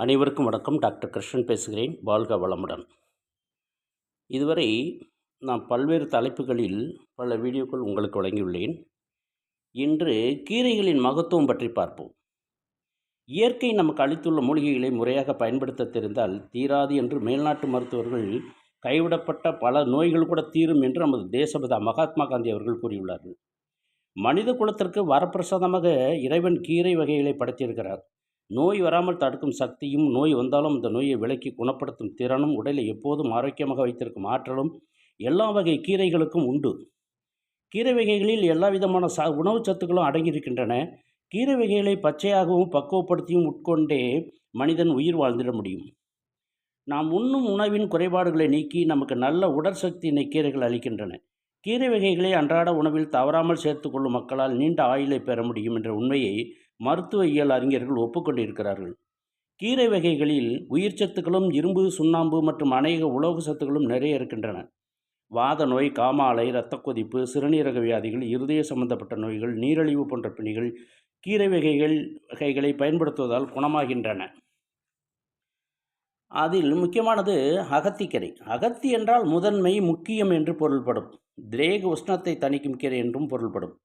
அனைவருக்கும் வணக்கம். டாக்டர் கிருஷ்ணன் பேசுகிறேன். வாழ்க வளமுடன். இதுவரை நான் பல்வேறு தலைப்புகளில் பல வீடியோக்கள் உங்களுக்கு வழங்கியுள்ளேன். இன்று கீரைகளின் மகத்துவம் பற்றி பார்ப்போம். இயற்கை நமக்கு அளித்துள்ள மூலிகைகளை முறையாக பயன்படுத்த தெரிந்தால் தீராது என்று மேல்நாட்டு மருத்துவர்கள் கைவிடப்பட்ட பல நோய்கள் கூட தீரும் என்று நமது தேசபிதா மகாத்மா காந்தி அவர்கள் கூறியுள்ளார்கள். மனித குலத்திற்கு வரப்பிரசாதமாக இறைவன் கீரை வகைகளை படைத்திருக்கிறார். நோய் வராமல் தடுக்கும் சக்தியும், நோய் வந்தாலும் அந்த நோயை விலக்கி குணப்படுத்தும் திறனும், உடலை எப்போதும் ஆரோக்கியமாக வைத்திருக்கும் ஆற்றலும் எல்லா வகை கீரைகளுக்கும் உண்டு. கீரை வகைகளில் எல்லா விதமான உணவுச் சத்துக்களும் அடங்கியிருக்கின்றன. கீரை வகைகளை பச்சையாகவும் பக்குவப்படுத்தியும் உட்கொண்டே மனிதன் உயிர் வாழ்ந்திட முடியும். நாம் உண்ணும் உணவின் குறைபாடுகளை நீக்கி நமக்கு நல்ல உடற்சக்தியினை கீரைகள் அளிக்கின்றன. கீரை வகைகளை அன்றாட உணவில் தவறாமல் சேர்த்து கொள்ளும் மக்களால் நீண்ட ஆயுளை பெற முடியும் என்ற உண்மையை மருத்துவ இயல் அறிஞர்கள் ஒப்புக்கொண்டிருக்கிறார்கள். கீரை வகைகளில் உயிர் சத்துக்களும், இரும்பு, சுண்ணாம்பு மற்றும் அநேக உலோக சத்துக்களும் நிறைய இருக்கின்றன. வாத நோய், காமாலை, இரத்த கொதிப்பு, சிறுநீரக வியாதிகள், இருதய சம்பந்தப்பட்ட நோய்கள், நீரிழிவு போன்ற பிணிகள் கீரை வகைகளை பயன்படுத்துவதால் குணமாகின்றன. அதில் முக்கியமானது அகத்திக்கீரை. அகத்தி என்றால் முதன்மை, முக்கியம் என்று பொருள்படும். திரேக உஷ்ணத்தை தணிக்கும் கீரை என்றும் பொருள்படும்.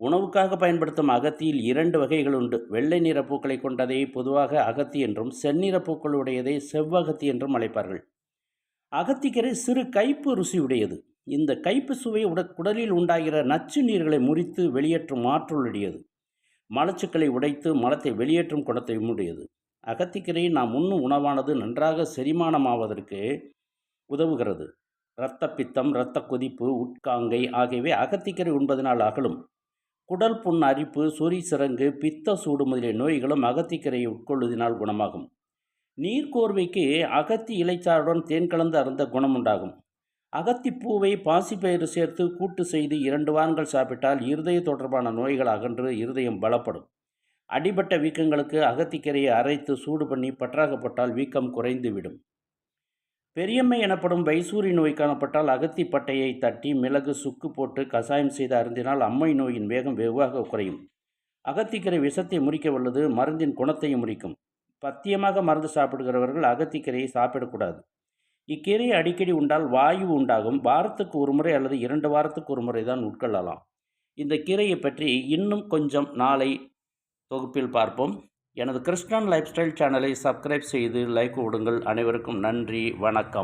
உணவுக்காக பயன்படுத்தும் அகத்தியில் 2 வகைகள் உண்டு. வெள்ளை நிற பூக்களை கொண்டதை பொதுவாக அகத்தி என்றும், செந்நிற பூக்கள் உடையதை செவ்வகத்தி என்றும் அழைப்பார்கள். அகத்திக்கீரை சிறு கைப்பு ருசியுடையது. இந்த கைப்பு சுவை உடலில் உண்டாகிற நச்சு நீர்களை முறித்து வெளியேற்றும் ஆற்றலுடையது. மலச்சுக்களை உடைத்து மலத்தை வெளியேற்றும் குணத்தையும் உடையது. அகத்திக்கீரை நாம் உண்ணும் உணவானது நன்றாக செரிமானமாவதற்கு உதவுகிறது. இரத்த பித்தம், இரத்த கொதிப்பு, உட்காங்கை ஆகியவை அகத்திக்கீரை உண்பதனால் அகலும். குடல் புண், அரிப்பு, சொறி சிரங்கு, பித்த சூடு முதலிய நோய்களும் அகத்திக்கீரையை உட்கொள்வதனால் குணமாகும். நீர்க்கோர்வைக்கு அகத்தி இலைச்சாறுடன் தேன் கலந்து அருந்த குணம் உண்டாகும். அகத்தி பூவை பாசிப்பயிறு சேர்த்து கூட்டு செய்து 2 வாரங்கள் சாப்பிட்டால் இருதய தொடர்பான நோய்கள் அகன்று இருதயம் பலப்படும். அடிபட்ட வீக்கங்களுக்கு அகத்திக்கீரையை அரைத்து சூடு பண்ணி பற்றாக போட்டால் வீக்கம் குறைந்துவிடும். பெரியம்மை எனப்படும் வைசூரி நோய் காணப்பட்டால் அகத்தி பட்டையை தட்டி மிளகு, சுக்கு போட்டு கசாயம் செய்து அருந்தினால் அம்மை நோயின் வேகம் வெகுவாக குறையும். அகத்திக்கீரை விஷத்தை முறிக்க வல்லது, மருந்தின் குணத்தையும் முறிக்கும். பத்தியமாக மருந்து சாப்பிடுகிறவர்கள் அகத்திக்கீரையை சாப்பிடக்கூடாது. இக்கீரையை அடிக்கடி உண்டால் வாயு உண்டாகும். வாரத்துக்கு ஒரு முறை அல்லது 2 வாரத்துக்கு ஒரு முறை தான் உட்கொள்ளலாம். இந்த கீரையை பற்றி இன்னும் கொஞ்சம் நாளை தொகுப்பில் பார்ப்போம். எனது கிருஷ்ணன் லைஃப் ஸ்டைல் சேனலை சப்ஸ்கிரைப் செய்து லைக் கொடுங்கள். அனைவருக்கும் நன்றி, வணக்கம்.